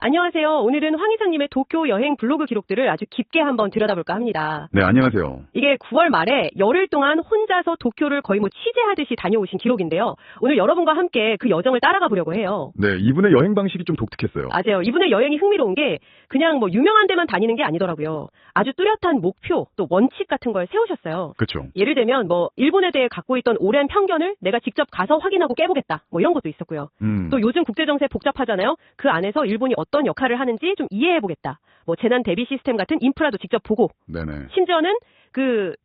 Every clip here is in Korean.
안녕하세요. 오늘은 황 이사님의 도쿄 여행 블로그 기록들을 아주 깊게 한번 들여다볼까 합니다. 네, 안녕하세요. 이게 9월 말에 열흘 동안 혼자서 도쿄를 거의 취재하듯이 다녀오신 기록인데요. 오늘 여러분과 함께 그 여정을 따라가 보려고 해요. 네, 이분의 여행 방식이 좀 독특했어요. 맞아요. 이분의 여행이 흥미로운 게 그냥 유명한 데만 다니는 게 아니더라고요. 아주 뚜렷한 목표, 또 원칙 같은 걸 세우셨어요. 그렇죠. 예를 들면 일본에 대해 갖고 있던 오랜 편견을 내가 직접 가서 확인하고 깨보겠다. 이런 것도 있었고요. 또 요즘 국제정세 복잡하잖아요. 그 안에서 일본이 어떤 역할을 하는지 좀 이해해보겠다. 재난 대비 시스템 같은 인프라도 직접 보고. 네네. 심지어는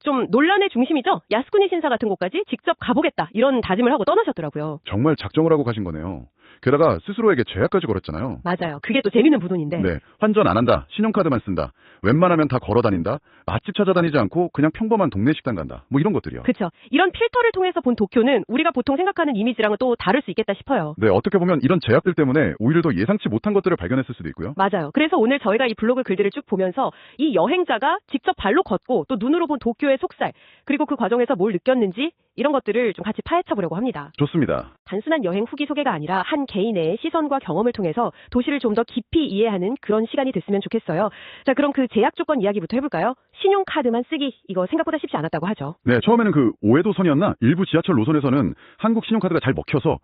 좀 논란의 중심이죠. 야스쿠니 신사 같은 곳까지 직접 가보겠다. 이런 다짐을 하고 떠나셨더라고요. 정말 작정을 하고 가신 거네요. 게다가 스스로에게 제약까지 걸었잖아요. 맞아요. 그게 또 재밌는 부분인데. 네, 환전 안 한다. 신용카드만 쓴다. 웬만하면 다 걸어 다닌다. 맛집 찾아다니지 않고 그냥 평범한 동네 식당 간다. 이런 것들이요. 그렇죠. 이런 필터를 통해서 본 도쿄는 우리가 보통 생각하는 이미지랑은 또 다를 수 있겠다 싶어요. 네, 어떻게 보면 이런 제약들 때문에 오히려 더 예상치 못한 것들을 발견했을 수도 있고요. 맞아요. 그래서 오늘 저희가 이 블로그 글들을 쭉 보면서 이 여행자가 직접 발로 걷고 또 눈으로 본 도쿄의 속살, 그리고 그 과정에서 뭘 느꼈는지 이런 것들을 좀 같이 파헤쳐 보려고 합니다. 좋습니다. 단순한 여행 후기 소개가 아니라 한 개인의 시선과 경험을 통해서 도시를 좀 더 깊이 이해하는 그런 시간이 됐으면 좋겠어요. 자, 그럼 그 제약 조건 이야기부터 해볼까요? 신용카드만 쓰기, 이거 생각보다 쉽지 않았다고 하죠. 네, 처음에는 그 오에도선이었나? 일부 지하철 노선에서는 한국 신용카드가 잘 먹혀서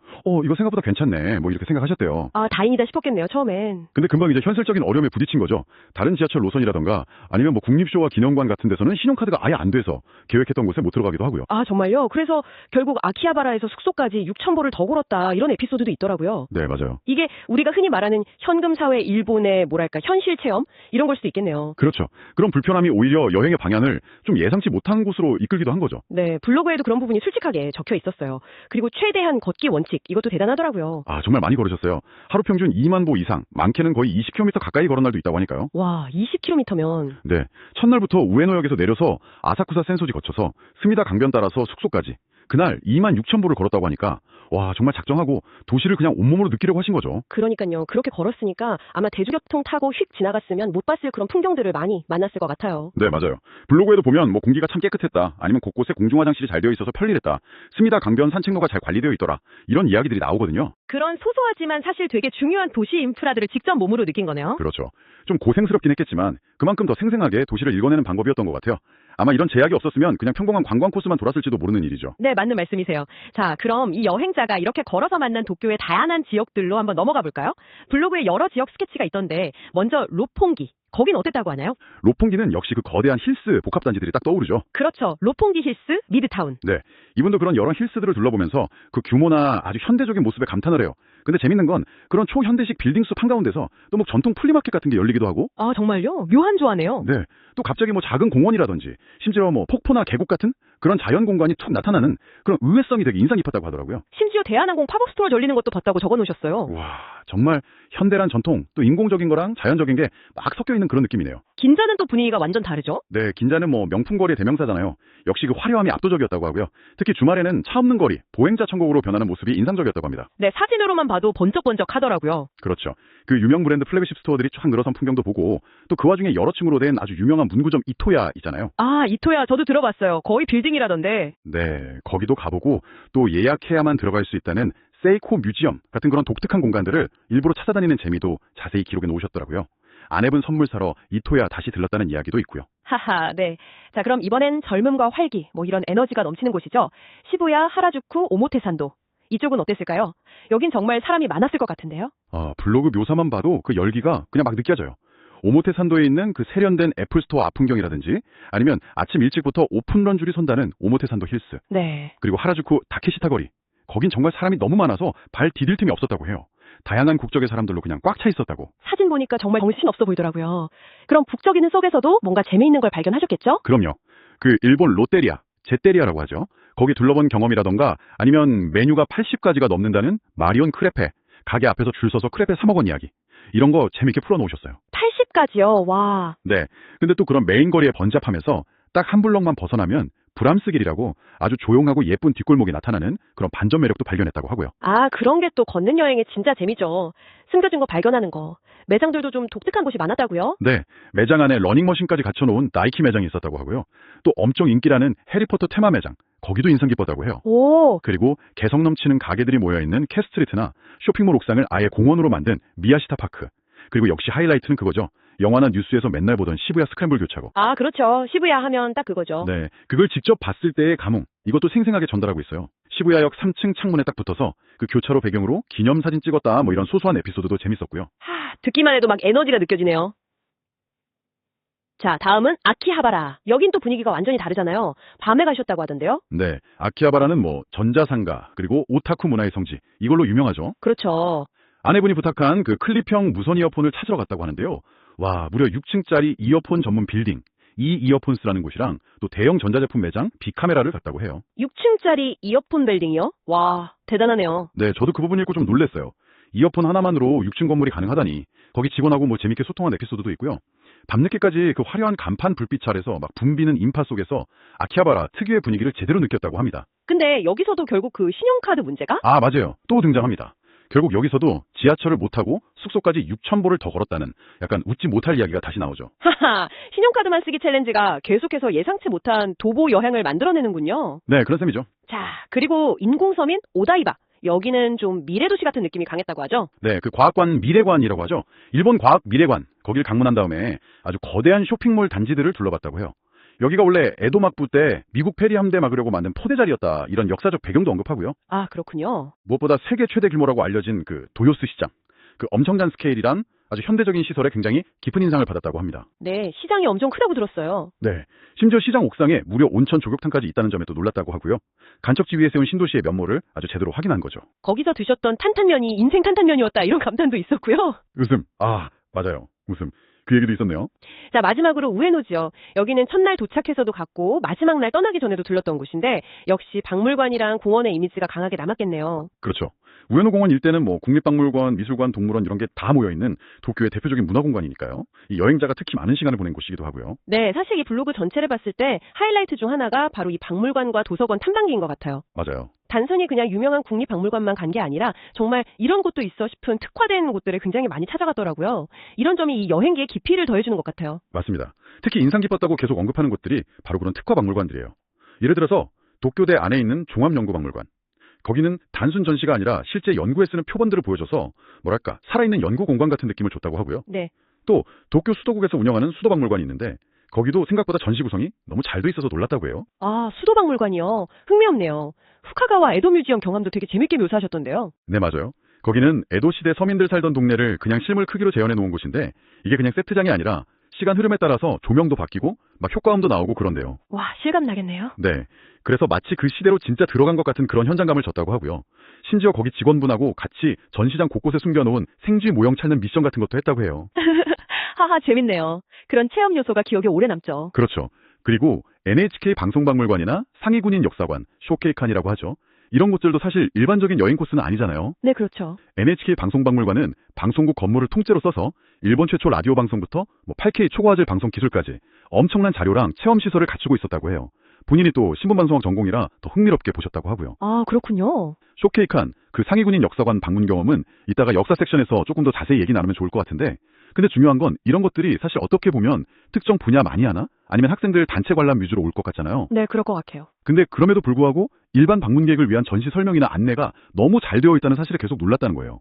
이거 생각보다 괜찮네. 이렇게 생각하셨대요. 아, 다행이다 싶었겠네요, 처음엔. 근데 금방 이제 현실적인 어려움에 부딪힌 거죠. 다른 지하철 노선이라던가 아니면 국립쇼와 기념관 같은 데서는 신용카드가 아예 안 돼서 계획했던 곳에 못 들어가기도 하고요. 아, 정말요? 그래서 결국 아키하바라에서 숙소까지 6,000보를 더 걸었다, 이런 에피소드도 있더라고요. 네, 맞아요. 이게 우리가 흔히 말하는 현금사회 일본의 현실 체험? 이런 걸 수도 있겠네요. 그렇죠. 그런 불편함이 오히려 여행의 방향을 좀 예상치 못한 곳으로 이끌기도 한 거죠. 네, 블로그에도 그런 부분이 솔직하게 적혀 있었어요. 그리고 최대한 걷기 원칙, 이것도 대단하더라고요. 아, 정말 많이 걸으셨어요. 하루 평균 2만 보 이상, 많게는 거의 20km 가까이 걸은 날도 있다고 하니까요. 와, 20km면. 네, 첫날부터 우에노역에서 내려서 아사쿠사 센소지 거쳐서 스미다 강변 따라서 숙소까지. 그날 26,000보를 걸었다고 하니까 와, 정말 작정하고 도시를 그냥 온몸으로 느끼려고 하신 거죠. 그러니까요. 그렇게 걸었으니까 아마 대중교통 타고 휙 지나갔으면 못 봤을 그런 풍경들을 많이 만났을 것 같아요. 네, 맞아요. 블로그에도 보면 공기가 참 깨끗했다. 아니면 곳곳에 공중화장실이 잘 되어 있어서 편리했다. 스미다 강변 산책로가 잘 관리되어 있더라. 이런 이야기들이 나오거든요. 그런 소소하지만 사실 되게 중요한 도시 인프라들을 직접 몸으로 느낀 거네요. 그렇죠. 좀 고생스럽긴 했겠지만 그만큼 더 생생하게 도시를 읽어내는 방법이었던 것 같아요. 아마 이런 제약이 없었으면 그냥 평범한 관광 코스만 돌았을지도 모르는 일이죠. 네, 맞는 말씀이세요. 자, 그럼 이 여행자가 이렇게 걸어서 만난 도쿄의 다양한 지역들로 한번 넘어가 볼까요? 블로그에 여러 지역 스케치가 있던데 먼저 로퐁기. 거긴 어땠다고 하나요? 로퐁기는 역시 그 거대한 힐스 복합단지들이 딱 떠오르죠. 그렇죠. 로퐁기 힐스, 미드타운. 네, 이분도 그런 여러 힐스들을 둘러보면서 그 규모나 아주 현대적인 모습에 감탄을 해요. 근데 재밌는 건 그런 초현대식 빌딩숲 한가운데서 또 전통 플리마켓 같은 게 열리기도 하고. 아, 정말요? 묘한 조화네요. 네, 또 갑자기 작은 공원이라든지 심지어 폭포나 계곡 같은 그런 자연 공간이 툭 나타나는 그런 의외성이 되게 인상 깊었다고 하더라고요. 심지어 대한항공 팝업 스토어 열리는 것도 봤다고 적어놓으셨어요. 와, 정말 현대란 전통, 또 인공적인 거랑 자연적인 게 막 섞여 있는 그런 느낌이네요. 긴자는 또 분위기가 완전 다르죠? 네, 긴자는 명품거리의 대명사잖아요. 역시 그 화려함이 압도적이었다고 하고요. 특히 주말에는 차 없는 거리, 보행자 천국으로 변하는 모습이 인상적이었다고 합니다. 네, 사진으로만 봐도 번쩍번쩍 하더라고요. 그렇죠. 그 유명 브랜드 플래그십 스토어들이 쫙 늘어선 풍경도 보고 또 그 와중에 여러 층으로 된 아주 유명한 문구점 이토야 있잖아요. 아, 이토야 저도 들어봤어요. 거의 빌딩이라던데. 네, 거기도 가보고 또 예약해야만 들어갈 수 있다는 세이코 뮤지엄 같은 그런 독특한 공간들을 일부러 찾아다니는 재미도 자세히 기록해 놓으셨더라고요. 아내분 선물 사러 이토야 다시 들렀다는 이야기도 있고요. 하하, 네. 자, 그럼 이번엔 젊음과 활기, 이런 에너지가 넘치는 곳이죠. 시부야, 하라주쿠, 오모테산도. 이쪽은 어땠을까요? 여긴 정말 사람이 많았을 것 같은데요? 아, 블로그 묘사만 봐도 그 열기가 그냥 막 느껴져요. 오모테산도에 있는 그 세련된 애플스토어 앞 풍경이라든지 아니면 아침 일찍부터 오픈런 줄이 선다는 오모테산도 힐스. 네. 그리고 하라주쿠 다케시타 거리. 거긴 정말 사람이 너무 많아서 발 디딜 틈이 없었다고 해요. 다양한 국적의 사람들로 그냥 꽉 차 있었다고. 사진 보니까 정말 정신없어 보이더라고요. 그럼 북적이는 속에서도 뭔가 재미있는 걸 발견하셨겠죠? 그럼요. 그 일본 롯데리아, 제테리아라고 하죠. 거기 둘러본 경험이라던가 아니면 메뉴가 80가지가 넘는다는 마리온 크레페, 가게 앞에서 줄 서서 크레페 사 먹은 이야기. 이런 거 재밌게 풀어놓으셨어요. 80가지요? 와. 네. 근데 또 그런 메인 거리의 번잡함에서 딱 한 블럭만 벗어나면 브람스 길이라고 아주 조용하고 예쁜 뒷골목이 나타나는 그런 반전 매력도 발견했다고 하고요. 아, 그런 게 또 걷는 여행의 진짜 재미죠. 숨겨진 거 발견하는 거. 매장들도 좀 독특한 곳이 많았다고요? 네, 매장 안에 러닝머신까지 갖춰놓은 나이키 매장이 있었다고 하고요. 또 엄청 인기라는 해리포터 테마 매장, 거기도 인상 깊었다고 해요. 오, 그리고 개성 넘치는 가게들이 모여있는 캐스트리트나 쇼핑몰 옥상을 아예 공원으로 만든 미야시타 파크, 그리고 역시 하이라이트는 그거죠. 영화나 뉴스에서 맨날 보던 시부야 스크램블 교차로. 아, 그렇죠. 시부야 하면 딱 그거죠. 네, 그걸 직접 봤을 때의 감흥, 이것도 생생하게 전달하고 있어요. 시부야역 3층 창문에 딱 붙어서 그 교차로 배경으로 기념사진 찍었다 뭐 이런 소소한 에피소드도 재밌었고요. 듣기만 해도 막 에너지가 느껴지네요. 자, 다음은 아키하바라. 여긴 또 분위기가 완전히 다르잖아요. 밤에 가셨다고 하던데요? 네, 아키하바라는 뭐 전자상가 그리고 오타쿠 문화의 성지, 이걸로 유명하죠. 그렇죠. 아내분이 부탁한 그 클립형 무선 이어폰을 찾으러 갔다고 하는데요. 와, 무려 6층짜리 이어폰 전문 빌딩, 이 이어폰스라는 곳이랑 또 대형 전자제품 매장 비카메라를 갔다고 해요. 6층짜리 이어폰 빌딩이요? 와, 대단하네요. 네, 저도 그 부분 읽고 좀 놀랐어요. 이어폰 하나만으로 6층 건물이 가능하다니. 거기 직원하고 뭐 재밌게 소통한 에피소드도 있고요. 밤늦게까지 그 화려한 간판 불빛 아래서 막 붐비는 인파 속에서 아키하바라 특유의 분위기를 제대로 느꼈다고 합니다. 근데 여기서도 결국 그 신용카드 문제가? 아, 맞아요. 또 등장합니다. 결국 여기서도 지하철을 못 타고 숙소까지 6,000보를 더 걸었다는 약간 웃지 못할 이야기가 다시 나오죠. 하하, 신용카드만 쓰기 챌린지가 계속해서 예상치 못한 도보 여행을 만들어내는군요. 네, 그런 셈이죠. 자, 그리고 인공섬인 오다이바. 여기는 좀 미래도시 같은 느낌이 강했다고 하죠? 네, 그 과학관 미래관이라고 하죠. 일본 과학 미래관, 거길 방문한 다음에 아주 거대한 쇼핑몰 단지들을 둘러봤다고 해요. 여기가 원래 에도 막부 때 미국 페리 함대 막으려고 만든 포대자리였다, 이런 역사적 배경도 언급하고요. 아, 그렇군요. 무엇보다 세계 최대 규모라고 알려진 그 도요스 시장, 그 엄청난 스케일이란 아주 현대적인 시설에 굉장히 깊은 인상을 받았다고 합니다. 네, 시장이 엄청 크다고 들었어요. 네, 심지어 시장 옥상에 무려 온천 조격탕까지 있다는 점에 또 놀랐다고 하고요. 간척지 위에 세운 신도시의 면모를 아주 제대로 확인한 거죠. 거기서 드셨던 탄탄면이 인생 탄탄면이었다, 이런 감탄도 있었고요. 웃음. 아, 맞아요. 웃음. 그 얘기도 있었네요. 자, 마지막으로 우에노지요. 여기는 첫날 도착해서도 갔고 마지막 날 떠나기 전에도 들렀던 곳인데 역시 박물관이랑 공원의 이미지가 강하게 남았겠네요. 그렇죠. 우에노 공원 일대는 뭐 국립박물관, 미술관, 동물원 이런 게 다 모여있는 도쿄의 대표적인 문화공간이니까요. 이 여행자가 특히 많은 시간을 보낸 곳이기도 하고요. 네, 사실 이 블로그 전체를 봤을 때 하이라이트 중 하나가 바로 이 박물관과 도서관 탐방기인 것 같아요. 맞아요. 단순히 그냥 유명한 국립박물관만 간 게 아니라 정말 이런 곳도 있어 싶은 특화된 곳들을 굉장히 많이 찾아갔더라고요. 이런 점이 이 여행기의 깊이를 더해주는 것 같아요. 맞습니다. 특히 인상 깊었다고 계속 언급하는 곳들이 바로 그런 특화 박물관들이에요. 예를 들어서 도쿄대 안에 있는 종합연구박물관. 거기는 단순 전시가 아니라 실제 연구에 쓰는 표본들을 보여줘서 뭐랄까 살아있는 연구 공간 같은 느낌을 줬다고 하고요. 네. 또 도쿄 수도국에서 운영하는 수도박물관이 있는데 거기도 생각보다 전시 구성이 너무 잘 돼 있어서 놀랐다고 해요. 아, 수도박물관이요. 흥미롭네요. 후카가와 에도 뮤지엄 경험도 되게 재밌게 묘사하셨던데요. 네, 맞아요. 거기는 에도 시대 서민들 살던 동네를 그냥 실물 크기로 재현해 놓은 곳인데 이게 그냥 세트장이 아니라 시간 흐름에 따라서 조명도 바뀌고 막 효과음도 나오고 그런데요. 와, 실감 나겠네요. 네. 그래서 마치 그 시대로 진짜 들어간 것 같은 그런 현장감을 줬다고 하고요. 심지어 거기 직원분하고 같이 전시장 곳곳에 숨겨놓은 생쥐 모형 찾는 미션 같은 것도 했다고 해요. 하하, 재밌네요. 그런 체험 요소가 기억에 오래 남죠. 그렇죠. 그리고 NHK 방송박물관이나 상위군인 역사관, 쇼케이칸이라고 하죠. 이런 곳들도 사실 일반적인 여행 코스는 아니잖아요. 네, 그렇죠. NHK 방송박물관은 방송국 건물을 통째로 써서 일본 최초 라디오 방송부터 8K 초고화질 방송 기술까지 엄청난 자료랑 체험 시설을 갖추고 있었다고 해요. 본인이 또 신문방송학 전공이라 더 흥미롭게 보셨다고 하고요. 아, 그렇군요. 쇼케이칸, 그 상위군인 역사관 방문 경험은 이따가 역사 섹션에서 조금 더 자세히 얘기 나누면 좋을 것 같은데, 근데 중요한 건 이런 것들이 사실 어떻게 보면 특정 분야 많이 하나? 아니면 학생들 단체 관람 위주로 올 것 같잖아요. 네, 그럴 것 같아요. 근데 그럼에도 불구하고 일반 방문객을 위한 전시 설명이나 안내가 너무 잘 되어 있다는 사실에 계속 놀랐다는 거예요.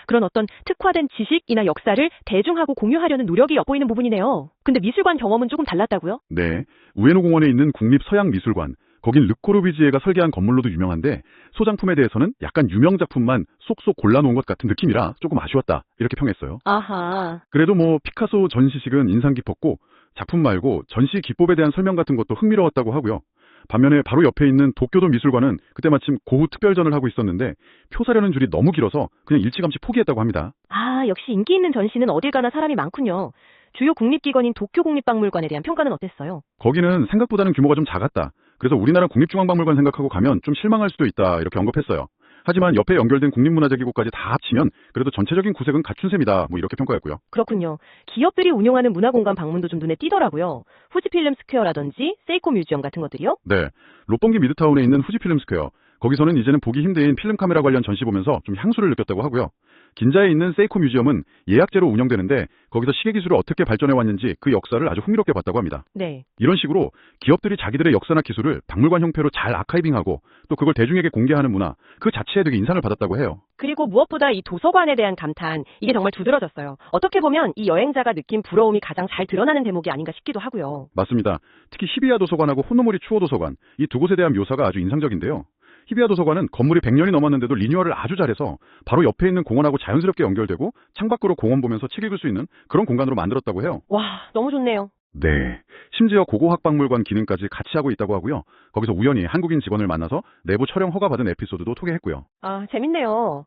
그런 어떤 특화된 지식이나 역사를 대중하고 공유하려는 노력이 엿보이는 부분이네요. 근데 미술관 경험은 조금 달랐다고요? 네. 우에노 공원에 있는 국립서양미술관, 거긴 르코르비지에가 설계한 건물로도 유명한데 소장품에 대해서는 약간 유명 작품만 쏙쏙 골라놓은 것 같은 느낌이라 조금 아쉬웠다, 이렇게 평했어요. 아하. 그래도 피카소 전시식은 인상 깊었고 작품 말고 전시 기법에 대한 설명 같은 것도 흥미로웠다고 하고요. 반면에 바로 옆에 있는 도쿄도 미술관은 그때 마침 고흐 특별전을 하고 있었는데 표 사려는 줄이 너무 길어서 그냥 일찌감치 포기했다고 합니다. 아, 역시 인기 있는 전시는 어딜 가나 사람이 많군요. 주요 국립기관인 도쿄국립박물관에 대한 평가는 어땠어요? 거기는 생각보다는 규모가 좀 작았다. 그래서 우리나라 국립중앙박물관 생각하고 가면 좀 실망할 수도 있다, 이렇게 언급했어요. 하지만 옆에 연결된 국립문화재기구까지 다 합치면 그래도 전체적인 구색은 갖춘 셈이다, 이렇게 평가했고요. 그렇군요. 기업들이 운영하는 문화공간 방문도 좀 눈에 띄더라고요. 후지필름 스퀘어라든지 세이코 뮤지엄 같은 것들이요? 네, 롯본기 미드타운에 있는 후지필름 스퀘어, 거기서는 이제는 보기 힘든 필름 카메라 관련 전시 보면서 좀 향수를 느꼈다고 하고요. 긴자에 있는 세이코 뮤지엄은 예약제로 운영되는데 거기서 시계 기술을 어떻게 발전해 왔는지 그 역사를 아주 흥미롭게 봤다고 합니다. 네. 이런 식으로 기업들이 자기들의 역사나 기술을 박물관 형태로 잘 아카이빙하고 또 그걸 대중에게 공개하는 문화, 그 자체에 되게 인상을 받았다고 해요. 그리고 무엇보다 이 도서관에 대한 감탄, 이게 정말 두드러졌어요. 어떻게 보면 이 여행자가 느낀 부러움이 가장 잘 드러나는 대목이 아닌가 싶기도 하고요. 맞습니다. 특히 히비야 도서관하고 호노모리 추오 도서관, 이 두 곳에 대한 묘사가 아주 인상적인데요. 히비야 도서관은 건물이 100년이 넘었는데도 리뉴얼을 아주 잘해서 바로 옆에 있는 공원하고 자연스럽게 연결되고 창밖으로 공원 보면서 책 읽을 수 있는 그런 공간으로 만들었다고 해요. 와, 너무 좋네요. 네. 심지어 고고학박물관 기능까지 같이 하고 있다고 하고요. 거기서 우연히 한국인 직원을 만나서 내부 촬영 허가받은 에피소드도 소개했고요. 아, 재밌네요.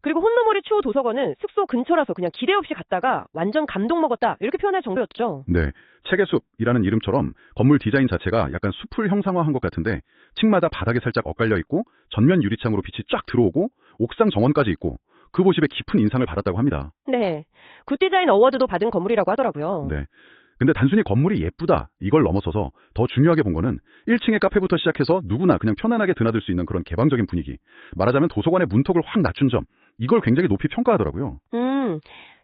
그리고 혼노모리 추오 도서관은 숙소 근처라서 그냥 기대 없이 갔다가 완전 감동 먹었다 이렇게 표현할 정도였죠. 네. 책의 숲이라는 이름처럼 건물 디자인 자체가 약간 숲을 형상화한 것 같은데 층마다 바닥에 살짝 엇갈려 있고 전면 유리창으로 빛이 쫙 들어오고 옥상 정원까지 있고 그 모습에 깊은 인상을 받았다고 합니다. 네. 굿디자인 어워드도 받은 건물이라고 하더라고요. 네. 근데 단순히 건물이 예쁘다 이걸 넘어서서 더 중요하게 본 거는 1층의 카페부터 시작해서 누구나 그냥 편안하게 드나들 수 있는 그런 개방적인 분위기. 말하자면 도서관의 문턱을 확 낮춘 점. 이걸 굉장히 높이 평가하더라고요.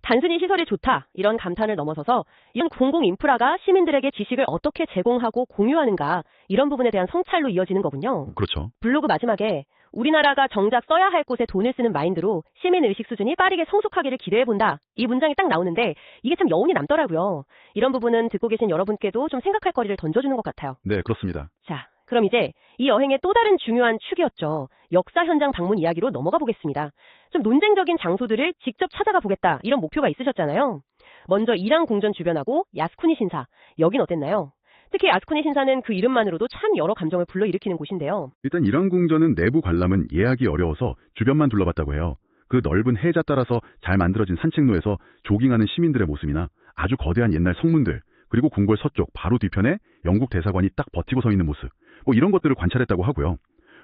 단순히 시설이 좋다 이런 감탄을 넘어서서 이런 공공 인프라가 시민들에게 지식을 어떻게 제공하고 공유하는가 이런 부분에 대한 성찰로 이어지는 거군요. 그렇죠. 블로그 마지막에 우리나라가 정작 써야 할 곳에 돈을 쓰는 마인드로 시민 의식 수준이 빠르게 성숙하기를 기대해본다. 이 문장이 딱 나오는데 이게 참 여운이 남더라고요. 이런 부분은 듣고 계신 여러분께도 좀 생각할 거리를 던져주는 것 같아요. 네, 그렇습니다. 자, 그럼 이제 이 여행의 또 다른 중요한 축이었죠. 역사 현장 방문 이야기로 넘어가 보겠습니다. 좀 논쟁적인 장소들을 직접 찾아가 보겠다. 이런 목표가 있으셨잖아요. 먼저 이랑 궁전 주변하고 야스쿠니 신사. 여긴 어땠나요? 특히 야스쿠니 신사는 그 이름만으로도 참 여러 감정을 불러일으키는 곳인데요. 일단 이랑궁전은 내부 관람은 예약이 어려워서 주변만 둘러봤다고 해요. 그 넓은 해자 따라서 잘 만들어진 산책로에서 조깅하는 시민들의 모습이나 아주 거대한 옛날 성문들, 그리고 궁궐 서쪽 바로 뒤편에 영국 대사관이 딱 버티고 서 있는 모습, 뭐 이런 것들을 관찰했다고 하고요.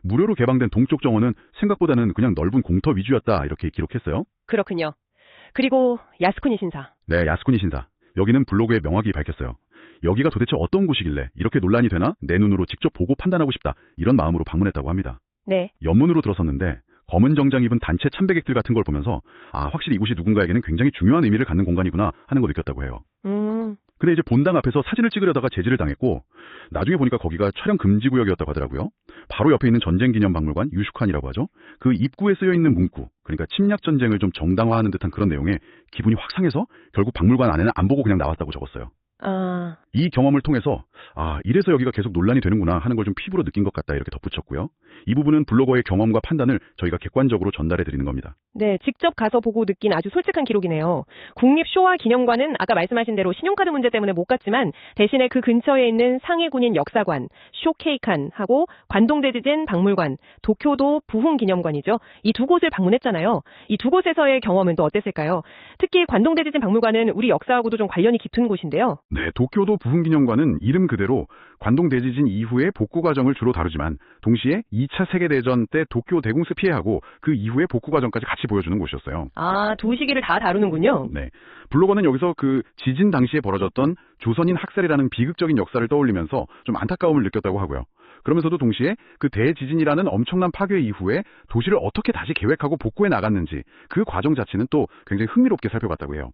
무료로 개방된 동쪽 정원은 생각보다는 그냥 넓은 공터 위주였다 이렇게 기록했어요. 그렇군요. 그리고 야스쿠니 신사. 네, 야스쿠니 신사. 여기는 블로그에 명확히 밝혔어요. 여기가 도대체 어떤 곳이길래 이렇게 논란이 되나 내 눈으로 직접 보고 판단하고 싶다 이런 마음으로 방문했다고 합니다. 네. 연문으로 들어섰는데 검은 정장 입은 단체 참배객들 같은 걸 보면서 아 확실히 이곳이 누군가에게는 굉장히 중요한 의미를 갖는 공간이구나 하는 걸 느꼈다고 해요. 근데 이제 본당 앞에서 사진을 찍으려다가 제지를 당했고 나중에 보니까 거기가 촬영 금지 구역이었다고 하더라고요. 바로 옆에 있는 전쟁기념박물관 유슈칸이라고 하죠. 그 입구에 쓰여 있는 문구, 그러니까 침략 전쟁을 좀 정당화하는 듯한 그런 내용에 기분이 확 상해서 결국 박물관 안에는 안 보고 그냥 나왔다고 적었어요. 이 경험을 통해서 아 이래서 여기가 계속 논란이 되는구나 하는 걸 좀 피부로 느낀 것 같다 이렇게 덧붙였고요. 이 부분은 블로거의 경험과 판단을 저희가 객관적으로 전달해 드리는 겁니다. 네, 직접 가서 보고 느낀 아주 솔직한 기록이네요. 국립쇼와 기념관은 아까 말씀하신 대로 신용카드 문제 때문에 못 갔지만 대신에 그 근처에 있는 상해군인 역사관, 쇼케이칸하고 관동대지진 박물관, 도쿄도 부흥기념관이죠. 이 두 곳을 방문했잖아요. 이 두 곳에서의 경험은 또 어땠을까요? 특히 관동대지진 박물관은 우리 역사하고도 좀 관련이 깊은 곳인데요. 네, 도쿄도 부흥기념관은 이름 그대로 관동대지진 이후의 복구 과정을 주로 다루지만 동시에 2차 세계대전 때 도쿄 대공습 피해하고 그 이후의 복구 과정까지 같이 보여주는 곳이었어요. 아, 두 시기를 다 다루는군요. 네. 블로거는 여기서 그 지진 당시에 벌어졌던 조선인 학살이라는 비극적인 역사를 떠올리면서 좀 안타까움을 느꼈다고 하고요. 그러면서도 동시에 그 대지진이라는 엄청난 파괴 이후에 도시를 어떻게 다시 계획하고 복구해 나갔는지 그 과정 자체는 또 굉장히 흥미롭게 살펴봤다고 해요.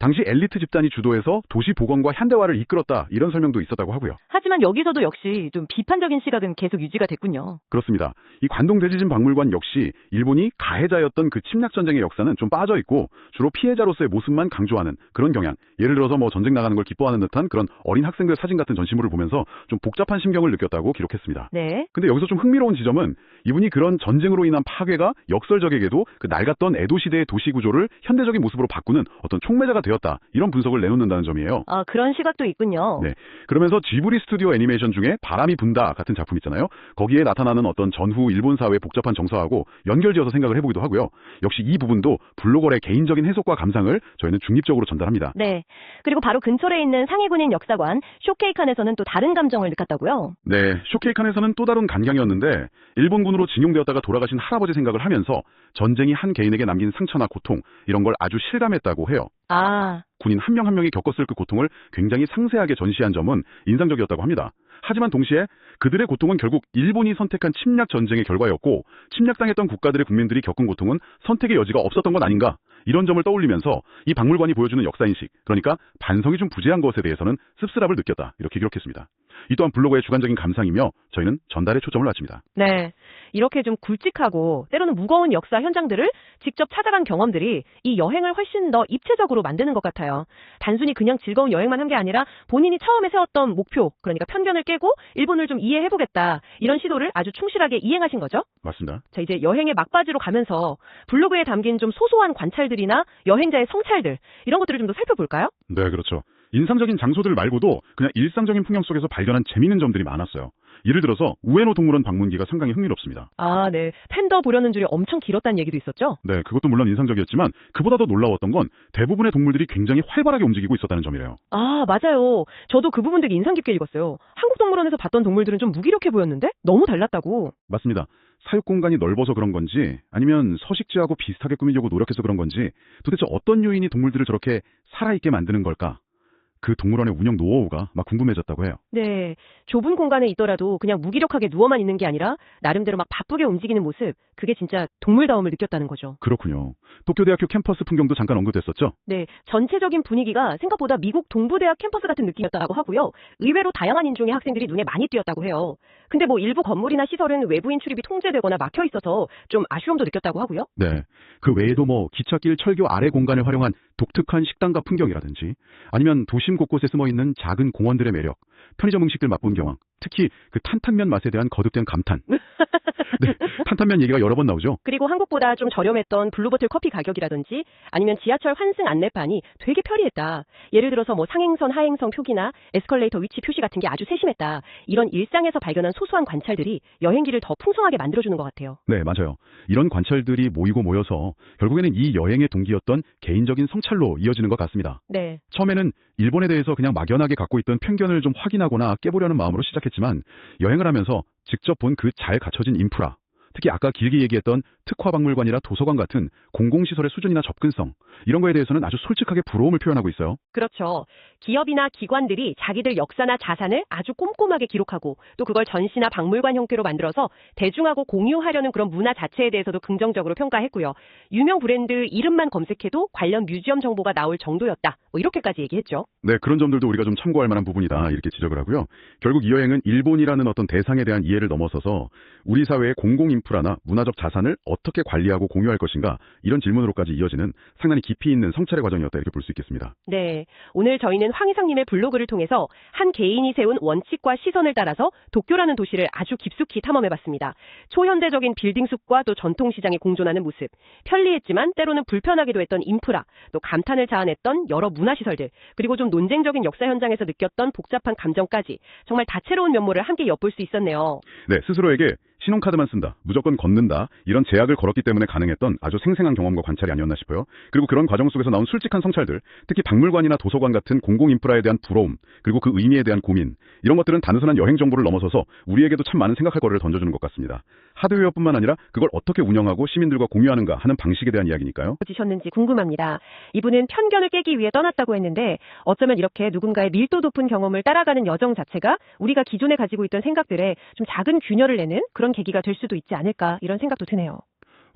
당시 엘리트 집단이 주도해서 도시 복원과 현대화를 이끌었다 이런 설명도 있었다고 하고요. 하지만 여기서도 역시 좀 비판적인 시각은 계속 유지가 됐군요. 그렇습니다. 이 관동대지진 박물관 역시 일본이 가해자였던 그 침략전쟁의 역사는 좀 빠져있고 주로 피해자로서의 모습만 강조하는 그런 경향. 예를 들어서 뭐 전쟁 나가는 걸 기뻐하는 듯한 그런 어린 학생들 사진 같은 전시물을 보면서 좀 복잡한 심경을 느꼈다고 기록했습니다. 네. 근데 여기서 좀 흥미로운 지점은 이분이 그런 전쟁으로 인한 파괴가 역설적에게도 그 낡았던 에도 시대의 도시 구조를 현대적인 모습으로 바꾸는 어떤 촉매자가 되었다. 이런 분석을 내놓는다는 점이에요. 아, 그런 시각도 있군요. 네. 그러면서 지브리 스튜디오 애니메이션 중에 바람이 분다 같은 작품 있잖아요. 거기에 나타나는 어떤 전후 일본 사회의 복잡한 정서하고 연결지어서 생각을 해보기도 하고요. 역시 이 부분도 블로거의 개인적인 해석과 감상을 저희는 중립적으로 전달합니다. 네. 그리고 바로 근처에 있는 상해군인 역사관 쇼케이칸에서는 또 다른 감정을 느꼈다고요? 네. 쇼케이칸에서는 또 다른 간경이었는데 일본군으로 징용되었다가 돌아가신 할아버지 생각을 하면서 전쟁이 한 개인에게 남긴 상처나 고통 이런 걸 아주 실감했다고 해요. 아. 군인 한 명 한 명이 겪었을 그 고통을 굉장히 상세하게 전시한 점은 인상적이었다고 합니다. 하지만 동시에 그들의 고통은 결국 일본이 선택한 침략 전쟁의 결과였고 침략당했던 국가들의 국민들이 겪은 고통은 선택의 여지가 없었던 건 아닌가? 이런 점을 떠올리면서 이 박물관이 보여주는 역사인식, 그러니까 반성이 좀 부재한 것에 대해서는 씁쓸함을 느꼈다. 이렇게 기록했습니다. 이 또한 블로거의 주관적인 감상이며 저희는 전달에 초점을 맞춥니다. 네. 이렇게 좀 굵직하고 때로는 무거운 역사 현장들을 직접 찾아간 경험들이 이 여행을 훨씬 더 입체적으로 만드는 것 같아요. 단순히 그냥 즐거운 여행만 한 게 아니라 본인이 처음에 세웠던 목표, 그러니까 편견을 깨고 일본을 좀 이해해보겠다. 이런 시도를 아주 충실하게 이행하신 거죠. 맞습니다. 자, 이제 여행의 막바지로 가면서 블로그에 담긴 좀 소소한 관찰들이나 여행자의 성찰들, 이런 것들을 좀 더 살펴볼까요? 네, 그렇죠. 인상적인 장소들 말고도 그냥 일상적인 풍경 속에서 발견한 재미있는 점들이 많았어요. 예를 들어서 우에노 동물원 방문기가 상당히 흥미롭습니다. 아, 네. 팬더 보려는 줄이 엄청 길었다는 얘기도 있었죠? 네, 그것도 물론 인상적이었지만 그보다 더 놀라웠던 건 대부분의 동물들이 굉장히 활발하게 움직이고 있었다는 점이래요. 아, 맞아요. 저도 그 부분 되게 인상 깊게 읽었어요. 한국 동물원에서 봤던 동물들은 좀 무기력해 보였는데 너무 달랐다고. 맞습니다. 사육 공간이 넓어서 그런 건지 아니면 서식지하고 비슷하게 꾸미려고 노력해서 그런 건지 도대체 어떤 요인이 동물들을 저렇게 살아있게 만드는 걸까? 그 동물원의 운영 노하우가 막 궁금해졌다고 해요. 네. 좁은 공간에 있더라도 그냥 무기력하게 누워만 있는 게 아니라 나름대로 막 바쁘게 움직이는 모습, 그게 진짜 동물다움을 느꼈다는 거죠. 그렇군요. 도쿄대학교 캠퍼스 풍경도 잠깐 언급됐었죠? 네. 전체적인 분위기가 생각보다 미국 동부대학 캠퍼스 같은 느낌이었다고 하고요. 의외로 다양한 인종의 학생들이 눈에 많이 띄었다고 해요. 근데 뭐 일부 건물이나 시설은 외부인 출입이 통제되거나 막혀 있어서 좀 아쉬움도 느꼈다고 하고요. 네. 그 외에도 뭐 기찻길 철교 아래 공간을 활용한 독특한 식당과 풍경이라든지 아니면 도심 곳곳에 숨어있는 작은 공원들의 매력, 편의점 음식들 맛본 경험, 특히 그 탄탄면 맛에 대한 거듭된 감탄. 네, 탄탄면 얘기가 여러 번 나오죠. 그리고 한국보다 좀 저렴했던 블루보틀 커피 가격이라든지 아니면 지하철 환승 안내판이 되게 편리했다. 예를 들어서 뭐 상행선, 하행선 표기나 에스컬레이터 위치 표시 같은 게 아주 세심했다. 이런 일상에서 발견한 소소한 관찰들이 여행기를 더 풍성하게 만들어주는 것 같아요. 네, 맞아요. 이런 관찰들이 모이고 모여서 결국에는 이 여행의 동기였던 개인적인 성찰로 이어지는 것 같습니다. 네. 처음에는 일본에 대해서 그냥 막연하게 갖고 있던 편견을 좀 확인하거나 깨보려는 마음으로 시작했지만 여행을 하면서 직접 본 그 잘 갖춰진 인프라, 특히 아까 길게 얘기했던 특화박물관이나 도서관 같은 공공시설의 수준이나 접근성, 이런 거에 대해서는 아주 솔직하게 부러움을 표현하고 있어요. 그렇죠. 기업이나 기관들이 자기들 역사나 자산을 아주 꼼꼼하게 기록하고 또 그걸 전시나 박물관 형태로 만들어서 대중하고 공유하려는 그런 문화 자체에 대해서도 긍정적으로 평가했고요. 유명 브랜드 이름만 검색해도 관련 뮤지엄 정보가 나올 정도였다. 뭐 이렇게까지 얘기했죠. 네, 그런 점들도 우리가 좀 참고할 만한 부분이다 이렇게 지적을 하고요. 결국 이 여행은 일본이라는 어떤 대상에 대한 이해를 넘어서서 우리 사회의 공공인프라나 문화적 자산을 어떻게 관리하고 공유할 것인가 이런 질문으로까지 이어지는 상당히 깊이 있는 성찰의 과정이었다 이렇게 볼 수 있겠습니다. 네, 오늘 저희는 황희상님의 블로그를 통해서 한 개인이 세운 원칙과 시선을 따라서 도쿄라는 도시를 아주 깊숙이 탐험해봤습니다. 초현대적인 빌딩숲과 또 전통시장이 공존하는 모습, 편리했지만 때로는 불편하기도 했던 인프라, 또 감탄을 자아냈던 여러 문화시설들, 그리고 좀 논쟁적인 역사 현장에서 느꼈던 복잡한 감정까지 정말 다채로운 면모를 함께 엿볼 수 있었네요. 네, 스스로에게 신용카드만 쓴다, 무조건 걷는다 이런 제약을 걸었기 때문에 가능했던 아주 생생한 경험과 관찰이 아니었나 싶어요. 그리고 그런 과정 속에서 나온 솔직한 성찰들, 특히 박물관이나 도서관 같은 공공인프라에 대한 부러움, 그리고 그 의미에 대한 고민, 이런 것들은 단순한 여행 정보를 넘어서서 우리에게도 참 많은 생각할 거리를 던져주는 것 같습니다. 하드웨어뿐만 아니라 그걸 어떻게 운영하고 시민들과 공유하는가 하는 방식에 대한 이야기니까요. 지셨는지 궁금합니다. 이분은 편견을 깨기 위해 떠났다고 했는데 어쩌면 이렇게 누군가의 밀도 높은 경험을 따라가는 여정 자체가 우리가 기존에 가지고 있던 생각들에 좀 작은 균열을 내는 그런 계기가 될 수도 있지 않을까 이런 생각도 드네요.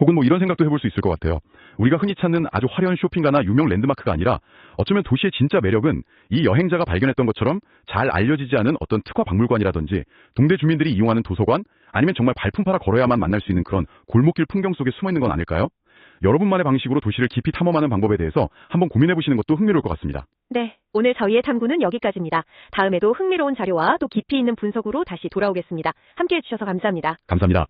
혹은 뭐 이런 생각도 해볼 수 있을 것 같아요. 우리가 흔히 찾는 아주 화려한 쇼핑가나 유명 랜드마크가 아니라 어쩌면 도시의 진짜 매력은 이 여행자가 발견했던 것처럼 잘 알려지지 않은 어떤 특화 박물관이라든지 동네 주민들이 이용하는 도서관, 아니면 정말 발품 팔아 걸어야만 만날 수 있는 그런 골목길 풍경 속에 숨어 있는 건 아닐까요? 여러분만의 방식으로 도시를 깊이 탐험하는 방법에 대해서 한번 고민해보시는 것도 흥미로울 것 같습니다. 네, 오늘 저희의 탐구는 여기까지입니다. 다음에도 흥미로운 자료와 또 깊이 있는 분석으로 다시 돌아오겠습니다. 함께해 주셔서 감사합니다. 감사합니다.